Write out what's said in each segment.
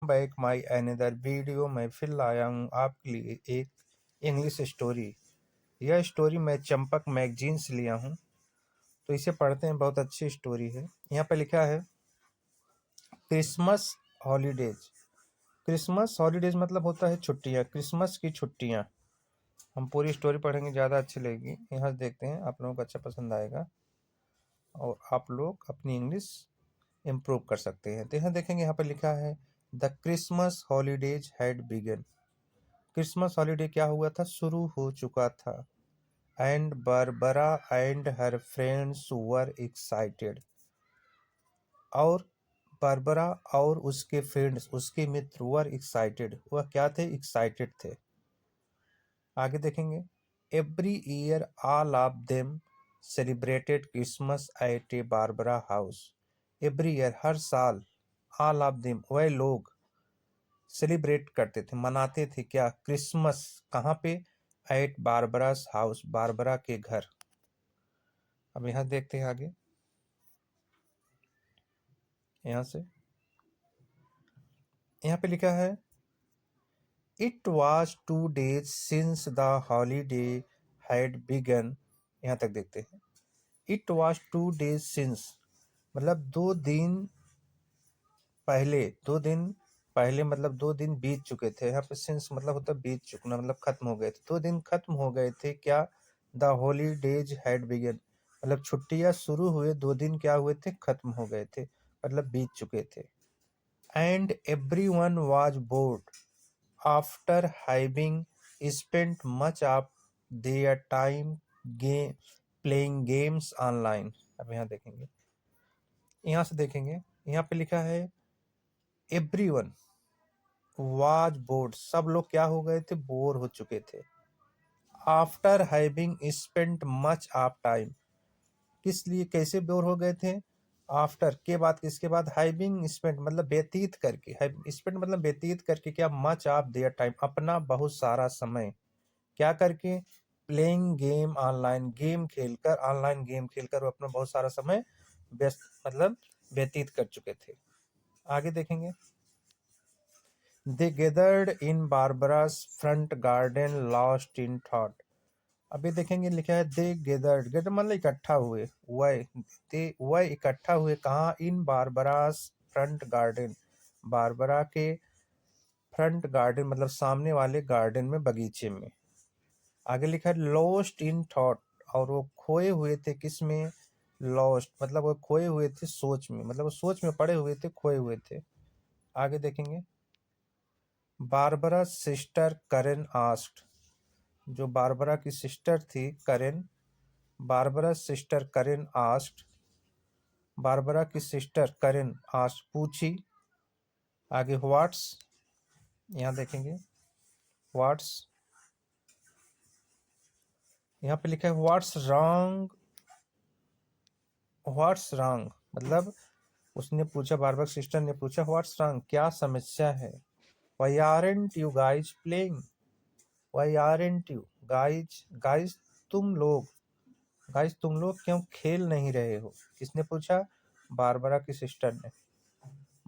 Back my another video. मैं फिर लाया हूँ आपके लिए एक इंग्लिश स्टोरी। यह स्टोरी मैं चंपक मैगजीन से लिया हूँ, तो इसे पढ़ते हैं। बहुत अच्छी स्टोरी है। यहाँ पे लिखा है क्रिसमस हॉलीडेज। क्रिसमस हॉलीडेज मतलब होता है छुट्टियाँ, क्रिसमस की छुट्टियाँ। हम पूरी स्टोरी पढ़ेंगे, ज़्यादा अच्छी लगेगी। यहाँ से देखते हैं, आप लोगों को अच्छा पसंद आएगा और आप लोग अपनी इंग्लिश इम्प्रूव कर सकते हैं। तो यहाँ देखेंगे, यहाँ पर लिखा है the Christmas holidays had begun. Christmas holiday क्या हुआ था? शुरू हो चुका था। And Barbara and her friends were excited. और बारबरा और उसके फ्रेंड्स, उसके मित्र, वर एक्साइटेड, वह क्या थे? एक्साइटेड थे। आगे देखेंगे, every year all of them celebrated Christmas at a Barbara house. Every year, हर साल, ऑल ऑफ देम, वह लोग सेलिब्रेट करते थे, मनाते थे क्या? क्रिसमस। कहाँ पे? एट बारबरास हाउस, बारबरा के घर। अब यहाँ देखते हैं आगे, यहाँ से यहाँ पे लिखा है it was 2 days since the holiday had begun. यहाँ तक देखते हैं। इट वॉज 2 days सिंस मतलब 2 दिन पहले, 2 दिन पहले मतलब 2 दिन बीत चुके थे। यहाँ पे सिंस मतलब होता है बीत चुकना, मतलब खत्म हो गए थे। 2 दिन खत्म हो गए थे क्या? द हॉलीडेज हैड बिगन मतलब छुट्टियां शुरू हुए, 2 दिन क्या हुए थे? खत्म हो गए थे, मतलब बीत चुके थे। And every one was bored after having spent much of their time game playing games online. अब यहाँ देखेंगे, यहाँ से देखेंगे, यहाँ पे लिखा है एवरीवन वाज बोर्ड, सब लोग क्या हो गए थे? बोर हो चुके थे। After having spent much of time, किस लिए, कैसे बोर हो गए थे? आफ्टर के बाद, किसके बाद? हैविंग स्पेंट मतलब व्यतीत करके, स्पेंट मतलब व्यतीत करके क्या? मच ऑफ देयर टाइम, अपना बहुत सारा समय, क्या करके? प्लेइंग गेम ऑनलाइन, गेम खेलकर, ऑनलाइन गेम खेलकर वो अपना बहुत सारा समय व्यस्त मतलब व्यतीत कर चुके थे। आगे देखेंगे, they gathered in Barbara's front garden lost in thought. अभी देखेंगे, लिखा है दे गेदर्ड, गेदर मतलब इकट्ठा हुए, वह इकट्ठा हुए कहाँ? इन बारबरास फ्रंट गार्डन, बारबरा के फ्रंट गार्डन मतलब सामने वाले गार्डन में, बगीचे में। आगे लिखा है लॉस्ट इन थॉट, और वो खोए हुए थे किस में? लॉस्ट मतलब वो खोए हुए थे सोच में, मतलब वो सोच में पड़े हुए थे, खोए हुए थे। आगे देखेंगे, बारबरा सिस्टर करेन आस्क्ड, जो बारबरा की सिस्टर थी करेन, बारबरा सिस्टर करेन आस्क्ड, बारबरा की सिस्टर करेन आस्क्ड, पूछी। आगे व्हाट्स, यहाँ देखेंगे व्हाट्स, यहाँ पे लिखा है व्हाट्स रॉन्ग। व्हाट्स रॉन्ग मतलब उसने पूछा, बारबरा सिस्टर ने पूछा व्हाट्स रॉन्ग, क्या समस्या है? Why aren't you guys playing, why aren't you guys, guys तुम लोग, गाइज तुम लोग क्यों खेल नहीं रहे हो? किसने पूछा? बारबरा की सिस्टर ने।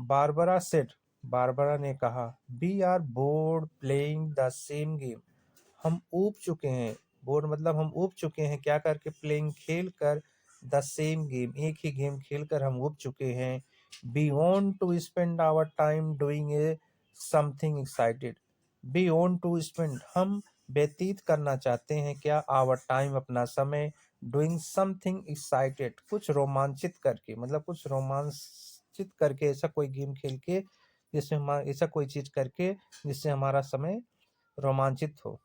बारबरा सेड, बारबरा ने कहा, we are bored playing the same game, हम ऊब चुके हैं। बोर्ड मतलब हम ऊब चुके हैं, क्या करके? प्लेइंग खेल कर, द सेम गेम एक ही गेम खेल कर हम ऊब चुके हैं। We want to spend our time doing a something excited, we want to spend हम व्यतीत करना चाहते हैं क्या? आवर टाइम अपना समय, डूइंग समथिंग एक्साइटेड कुछ रोमांचित करके, मतलब कुछ रोमांचित करके, ऐसा कोई गेम खेल के जिससे हम, ऐसा कोई चीज करके जिससे हमारा समय रोमांचित हो।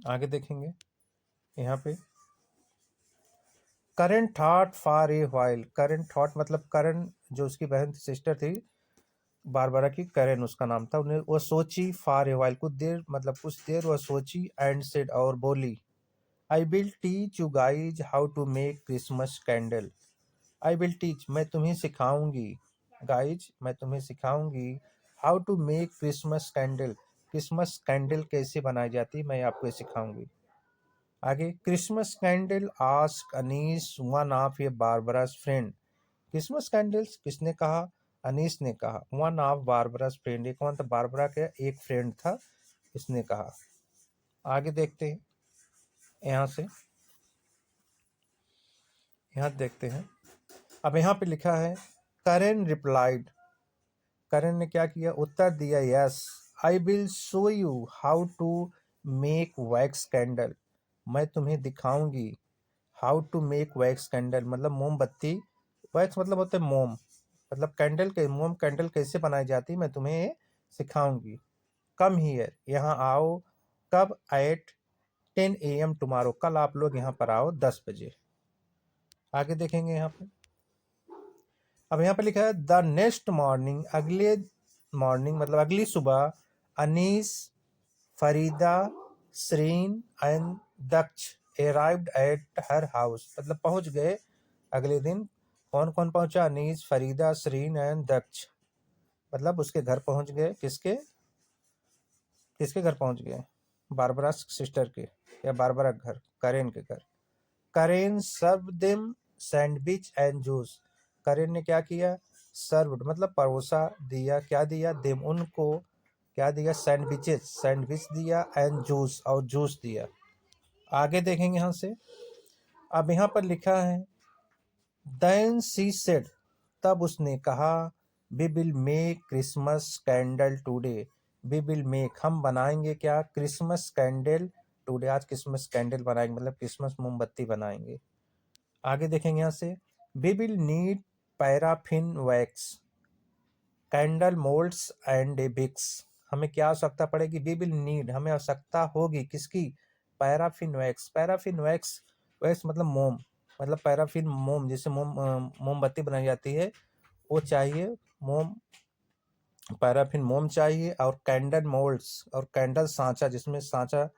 आगे देखेंगे, यहाँ पे current thought for a while, current thought मतलब करण, जो उसकी बहन सिस्टर थी बारबरा की, करेन उसका नाम था, उन्हें वो सोची, फॉर ए व्हाइल कुछ देर, मतलब कुछ देर वह सोची, एंड सेड और बोली, I will teach you guys how to make Christmas candle. I will teach मैं तुम्हें सिखाऊंगी, गाइज मैं तुम्हें सिखाऊंगी, how to make Christmas candle Christmas candle कैसे बनाई जाती, मैं आपको सिखाऊंगी। आगे, Christmas candle ask Anees one of a Barbara's friend, Christmas candles किसने कहा? अनीस ने कहा। वन ऑफ बारबरास फ्रेंड, ये कौन था? बारबरा का एक फ्रेंड था, इसने कहा। आगे देखते हैं, यहाँ से यहाँ देखते हैं। अब यहाँ पे लिखा है करेन रिप्लाइड, करेन ने क्या किया? उत्तर दिया, yes I will show you how to make wax candle, मैं तुम्हें दिखाऊंगी how to make wax candle, मतलब मोमबत्ती। वैक्स मतलब होता है मोम, मतलब कैंडल के मोम कैंडल कैसे बनाई जाती है मैं तुम्हें सिखाऊंगी। कम हियर, यहाँ आओ। कब? एट 10 AM टुमारो, कल आप लोग यहाँ पर आओ 10 बजे। आगे देखेंगे यहाँ पे। अब यहाँ पे लिखा है द नेक्स्ट मॉर्निंग, अगले मॉर्निंग मतलब अगली सुबह, Anees, Farida, Shreen and Daksh arrived at her house, मतलब पहुंच गए अगले दिन। कौन कौन पहुंचा? अनीस, फरीदा, श्रीन एंड दक्ष, मतलब उसके घर पहुंच गए। किसके किसके घर पहुंच गए? बारबरा सिस्टर के, या बारबरा घर, करेन के घर। Karen serve them sandwich and juice, करेन ने क्या किया? सर्व्ड मतलब परोसा, दिया, क्या दिया? देम उनको, क्या दिया? सैंडविचेस, सैंडविच दिया, एंड जूस, और जूस दिया। आगे देखेंगे यहाँ से। अब यहाँ पर लिखा है देन शी सेड, तब उसने कहा, we will make Christmas candle today, we will make, हम बनाएंगे क्या? क्रिसमस कैंडल टुडे, आज क्रिसमस कैंडल बनाएंगे, मतलब क्रिसमस मोमबत्ती बनाएंगे। आगे देखेंगे यहाँ से, we will need paraffin wax candle moulds and a wicks, हमें क्या आवश्यकता पड़ेगी? वी विल नीड, हमें आवश्यकता होगी किसकी? Paraffin wax, paraffin wax, wax मतलब मोम, मतलब पैराफिन मोम, जिससे मोमबत्ती बनाई जाती है, वो चाहिए। मोम, पैराफिन मोम चाहिए, और कैंडल मोल्ड्स, और कैंडल सांचा, जिसमें सांचा,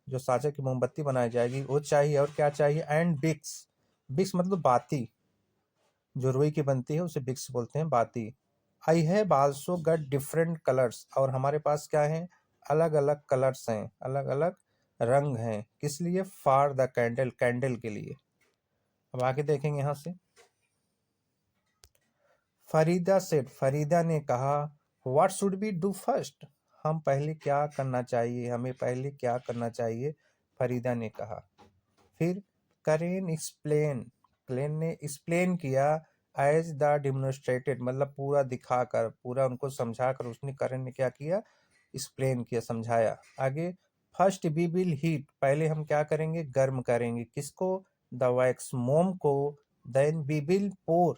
जो सांचे की मोमबत्ती बनाई जाएगी वो चाहिए। और क्या चाहिए? एंड बिक्स, बिक्स मतलब बाती, जो रुई की बनती है उसे बिक्स बोलते हैं, बाती। I have also got different colours, और हमारे पास क्या है? अलग अलग कलर्स हैं, अलग अलग रंग हैं। किस लिए? फॉर द कैंडल, कैंडल के लिए। अब आगे देखेंगे यहाँ से। फरीदा सेड, फरीदा ने कहा, what should be do first, हम पहले क्या करना चाहिए, हमें पहले क्या करना चाहिए? फरीदा ने कहा। फिर करेन एक्सप्लेन, क्लेन ने एक्सप्लेन किया, एज द डेमोन्स्ट्रेटेड मतलब पूरा दिखाकर, पूरा उनको समझाकर, उसने, करेन ने क्या किया? एक्सप्लेन किया, समझाया। आगे, फर्स्ट वी विल हीट, पहले हम क्या करेंगे? गर्म करेंगे। किसको? द वैक्स, मोम को। देन वी विल पोर,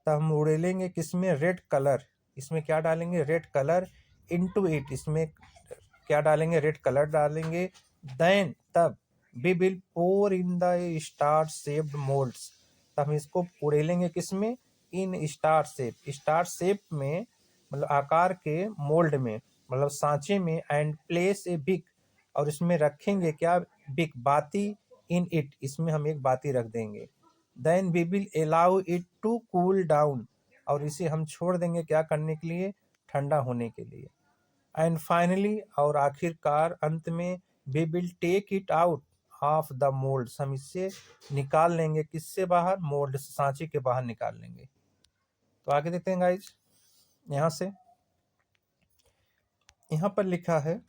तब हम उड़ेलेंगे किसमें? रेड कलर, इसमें क्या डालेंगे? Red colour. इनटू इट, इसमें क्या डालेंगे? रेड कलर डालेंगे। देन, तब, we will pour in the star shaped moulds, तब हम इसको उड़ेलेंगे किसमें? In star shape, star shape में मतलब आकार के मोल्ड में, मतलब सांचे में। एंड प्लेस ए बिग, और इसमें रखेंगे क्या? बिग, बाती। इन इट, इसमें हम एक बाती रख देंगे। Then we will allow it to cool down, और इसे हम छोड़ देंगे क्या करने के लिए? ठंडा होने के लिए। एंड फाइनली, और आखिरकार अंत में, we will take it out of the moulds, हम इससे निकाल लेंगे। किससे बाहर? मोल्ड, सांचे के बाहर निकाल लेंगे। तो आगे देखते हैं गाइज, यहाँ से, यहाँ पर लिखा है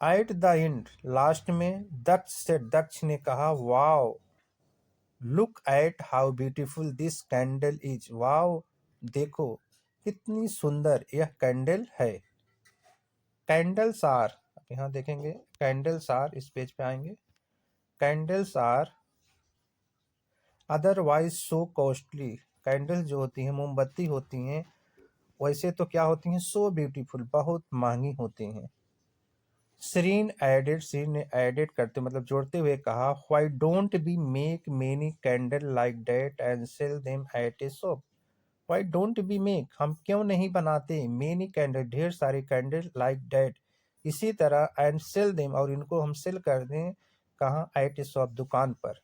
एट द एंड, लास्ट में, दक्ष से, दक्ष ने कहा, wow look at how beautiful this candle is, wow देखो कितनी सुंदर यह कैंडल है। कैंडल्स आर, यहाँ देखेंगे, कैंडल्स आर, इस पेज पे आएंगे। Candles are otherwise so costly, candles जो होती हैं, मोमबत्ती होती हैं, वैसे तो क्या होती हैं? सो ब्यूटीफुल, बहुत महंगी होती हैं। श्रीन एडेड, श्रीन ने एडेड करते मतलब जोड़ते हुए कहा, why don't be make many candle like that and sell them at A shop, why don't be make, हम क्यों नहीं बनाते? मेनी कैंडल, ढेर सारे कैंडल, लाइक दैट, इसी तरह, एंड सेल देम, और इनको हम सेल कर दें कहाँ? एट ए शॉप, दुकान पर।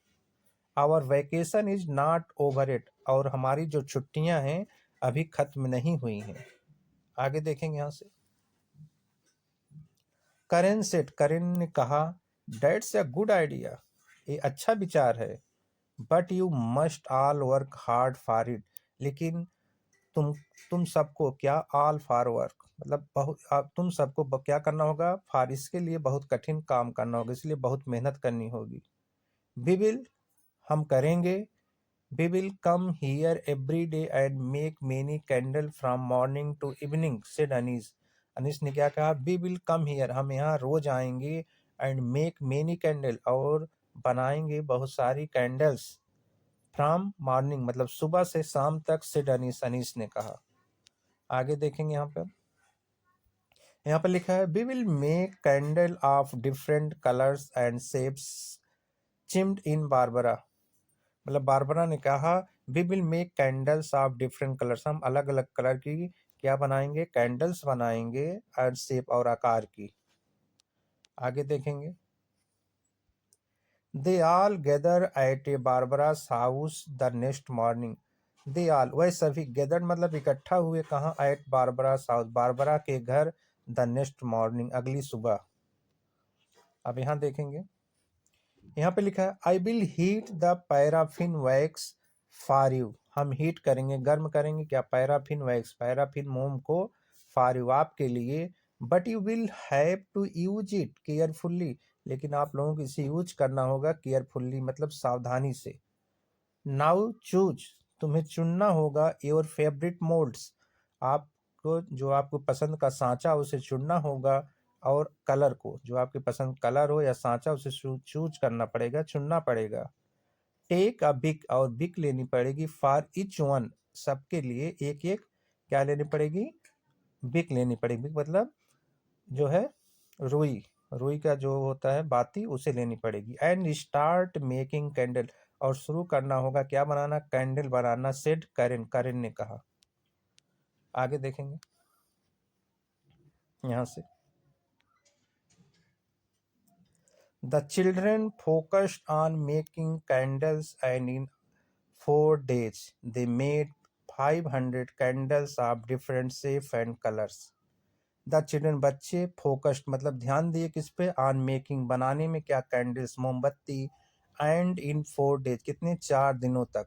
Our vacation is not over it, और हमारी जो छुट्टियां हैं अभी खत्म नहीं हुई हैं। आगे देखेंगे यहाँ से। करेन सेट, करेन ने कहा, डेट्स अ गुड आइडिया, ये अच्छा विचार है। But you must all work hard for it, लेकिन तुम सबको क्या, ऑल फॉर वर्क, मतलब तुम सबको क्या करना होगा, फॉर इसके लिए बहुत कठिन काम करना होगा, इसलिए बहुत मेहनत करनी होगी। वी विल, हम करेंगे। We will come here every day and make many candle from morning to evening, said Anees. Anees ने क्या कहा, वी विल कम हियर, हम यहाँ रोज आएंगे, एंड मेक मेनी कैंडल, और बनाएंगे बहुत सारी कैंडल्स, फ्रॉम मॉर्निंग मतलब सुबह से शाम तक, सेड अनीस, अनीस ने कहा। आगे देखेंगे यहाँ पर लिखा है, we will make candle of different colours and shapes chimed in Barbara, मतलब बारबरा ने कहा, we will make candles of different colours, हम अलग अलग कलर की क्या बनाएंगे, कैंडल्स बनाएंगे, और शेप और आकार की। आगे देखेंगे, they all gather at a Barbara's house the next morning, they all, वह सभी, गैदर मतलब इकट्ठा हुए, कहाँ, एट बारबरास हाउस, बारबरा के घर, द नेक्स्ट मॉर्निंग, अगली सुबह। अब यहाँ देखेंगे, यहाँ पे लिखा है, I will heat the paraffin wax for you, हम हीट करेंगे, गर्म करेंगे क्या, पैराफिन वैक्स, पैराफिन मोम को, फॉर यू, आपके लिए, but you will have to use it carefully, लेकिन आप लोगों को इसे यूज करना होगा केयरफुल्ली मतलब सावधानी से। नाउ चूज, तुम्हें चुनना होगा, योर फेवरेट मोल्ड्स, आपको जो आपको पसंद का सांचा उसे चुनना होगा, और कलर को, जो आपके पसंद कलर हो या सांचा उसे चूज करना पड़ेगा, चुनना पड़ेगा। टेक अ बिक, और बिक लेनी पड़ेगी, फॉर इच वन, सबके लिए एक एक क्या लेनी पड़ेगी, बिक लेनी पड़ेगी, मतलब जो है रुई, रुई का जो होता है बाती, उसे लेनी पड़ेगी। एंड स्टार्ट मेकिंग कैंडल, और शुरू करना होगा क्या बनाना, कैंडल बनाना, सेड करेन, करेन ने कहा। आगे देखेंगे यहाँ से, the children focused on making candles and in 4 days they made 500 candles of different shape and colors. The children, बच्चे, फोकस्ड मतलब ध्यान दिए किस पे, ऑन मेकिंग, बनाने में क्या, कैंडल्स, मोमबत्ती, एंड इन 4 days, कितने, 4 दिनों तक,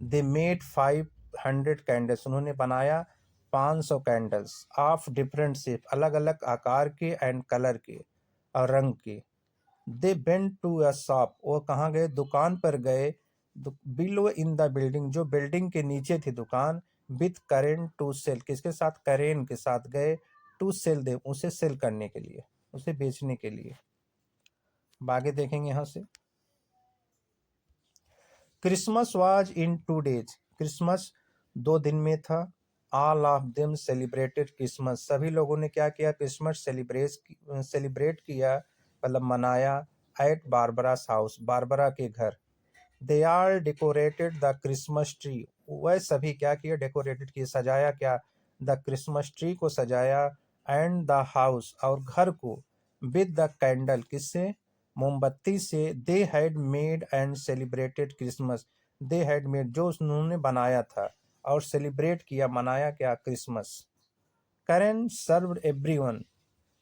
दे मेड 500 कैंडल्स, उन्होंने बनाया 500 कैंडल्स, ऑफ डिफरेंट शेप, अलग अलग आकार के, एंड कलर के, और रंग के। They went to a shop, वो कहाँ गए, दुकान पर गए, बिलो इन द बिल्डिंग, जो बिल्डिंग के नीचे थी दुकान, विथ करेन टू सेल, किसके साथ, करेन के साथ गए, टू सेल दे, उसे सेल करने के लिए, उसे बेचने के लिए। आगे देखेंगे यहाँ से, Christmas was in 2 days, Christmas 2 दिन में था। All of them celebrated Christmas, सभी लोगों ने क्या किया, क्रिसमस सेलिब्रेट किया, मतलब मनाया, एट बारबरास हाउस, बारबरा के घर। They are decorated the Christmas tree, वह सभी क्या किया, डेकोरेटेड किए, सजाया क्या, द क्रिसमस ट्री को सजाया, एंड द हाउस, और घर को, विद द कैंडल, किससे, मोमबत्ती से, they had made and celebrated Christmas, they had made, जो उन्होंने बनाया था, और सेलिब्रेट किया, मनाया क्या, क्रिसमस। करेन सर्व्ड एवरीवन,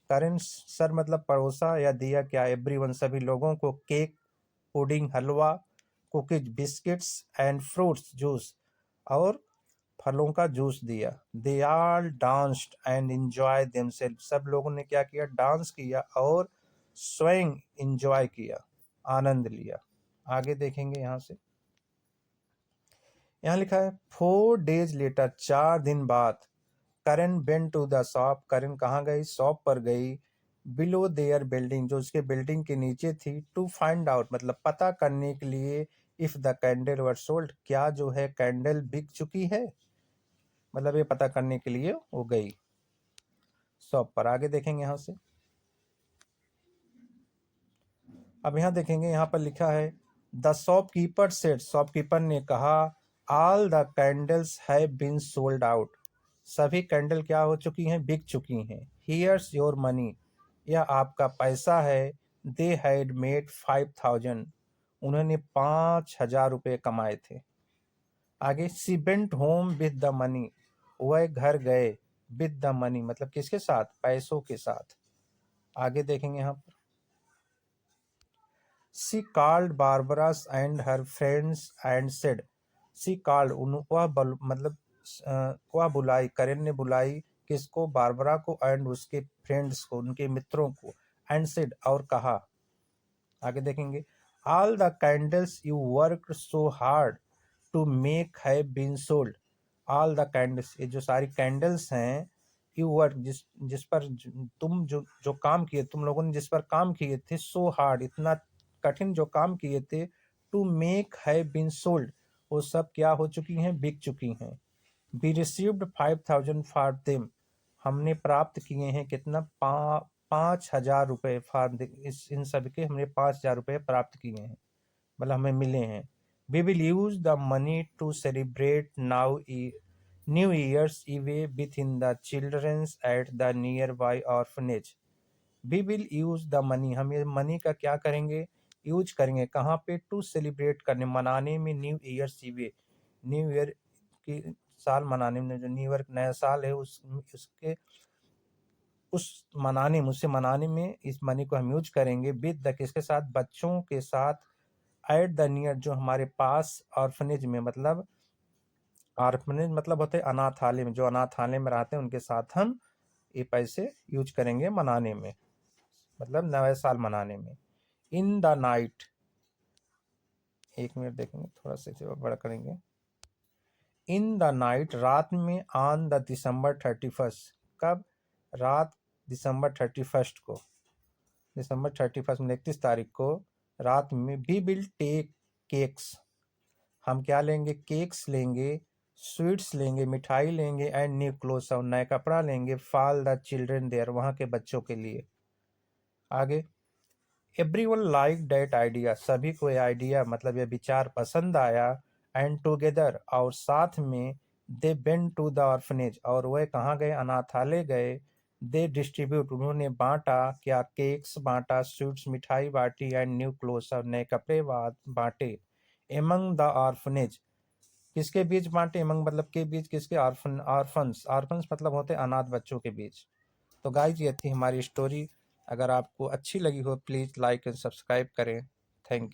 करेन सर मतलब परोसा या दिया क्या, एवरीवन, सभी लोगों को, cake, pudding, halwa, cookies, biscuits, and fruits juice, और फलों का जूस दिया। दे आल डांस्ड एंड एंजॉय देमसेल्फ, सब लोगों ने क्या किया, डांस किया, और स्वयं एंजॉय किया, आनंद लिया। आगे देखेंगे यहाँ से, यहाँ लिखा है, 4 days लेटर, 4 दिन बाद, करेन वेंट टू द शॉप, करेन कहाँ गई, शॉप पर गई, बिलो देयर बिल्डिंग, जो उसके बिल्डिंग के नीचे थी, टू फाइंड आउट मतलब पता करने के लिए, if the candle were sold, क्या जो है कैंडल बिक चुकी है, मतलब ये पता करने के लिए वो गई शॉप पर। आगे देखेंगे यहाँ से, अब यहाँ देखेंगे, यहाँ पर लिखा है, द शॉपकीपर सेड, शॉपकीपर ने कहा, all the candles have been sold out, सभी कैंडल क्या हो चुकी हैं, बिक चुकी हैं। हियर्स योर मनी, यह आपका पैसा है। दे हैड मेड 5,000, उन्होंने 5,000 रुपये कमाए थे। आगे, she went home with the money, वह घर गए, विद द मनी मतलब किसके साथ, पैसों के साथ। आगे देखेंगे यहाँ पर, she called Barbara's and her friends and said, she called वह बुलाई, करेन ने बुलाई किसको, बारबरा को, एंड उसके फ्रेंड्स को, उनके मित्रों को, एंड सेड और कहा, आगे देखेंगे, all the candles you work so hard to make have been sold. All the candles, ये जो सारी कैंडल्स हैं, यू वर्क, जिस पर तुम जो काम किए, तुम लोगों ने जिस पर काम किए थे, सो हार्ड, इतना कठिन जो काम किए थे, to make have been sold, वो सब क्या हो चुकी हैं, बिक चुकी हैं। वी रिसीव्ड 5,000 फॉर देम, हमने प्राप्त किए हैं कितना, 5,000 रुपये फॉर, इन सब के हमने 5,000 रुपये प्राप्त किए हैं, मतलब हमें मिले हैं। We will use the money to celebrate New Year's Eve with in the children's at the nearby orphanage. We will use the money, हम ये मनी का क्या करेंगे, यूज करेंगे कहाँ पे, टू सेलिब्रेट करने, मनाने में, न्यू ईयर्स इवे, न्यू ईयर की साल मनाने में, जो न्यू ईयर नया साल है उसके उस मनाने में, उसे मनाने में इस मनी को हम यूज करेंगे, विद द, किसके साथ, बच्चों के साथ, एट द नियर, जो हमारे पास, ऑर्फनेज में, मतलब ऑर्फनेज मतलब होते हैं अनाथालय में, जो अनाथालय में रहते हैं उनके साथ हम ये पैसे यूज करेंगे मनाने में, मतलब नया साल मनाने में। इन द नाइट, एक मिनट देखेंगे, थोड़ा सा इसे बड़ा करेंगे। इन द नाइट, रात में, ऑन द दिसंबर 31st, कब, रात दिसंबर 31st को, दिसंबर 31st में 31 तारीख को रात में, वी विल टेक केक्स, हम क्या लेंगे, केक्स लेंगे, स्वीट्स लेंगे, मिठाई लेंगे, एंड न्यू क्लोथ्स, और नया कपड़ा लेंगे, फॉर द चिल्ड्रन देयर, वहाँ के बच्चों के लिए। आगे, एवरीवन लाइक दैट आइडिया, सभी को यह आइडिया, मतलब यह विचार पसंद आया, एंड टुगेदर, और साथ में, they went to the orphanage, और वह कहाँ गए, अनाथालय गए, दे डिस्ट्रीब्यूट, उन्होंने बांटा क्या, केक्स बांटा, स्वीट्स मिठाई बांटी, एंड न्यू क्लोथ्स, और नए कपड़े बांटे, एमंग द ऑर्फनेज, किसके बीच बांटे, एमंग मतलब के बीच, किसके, ऑर्फन्स, ऑर्फन्स मतलब होते अनाथ बच्चों के बीच। तो गाइज ये थी हमारी स्टोरी, अगर आपको अच्छी लगी हो प्लीज़ लाइक एंड सब्सक्राइब करें। Thank you.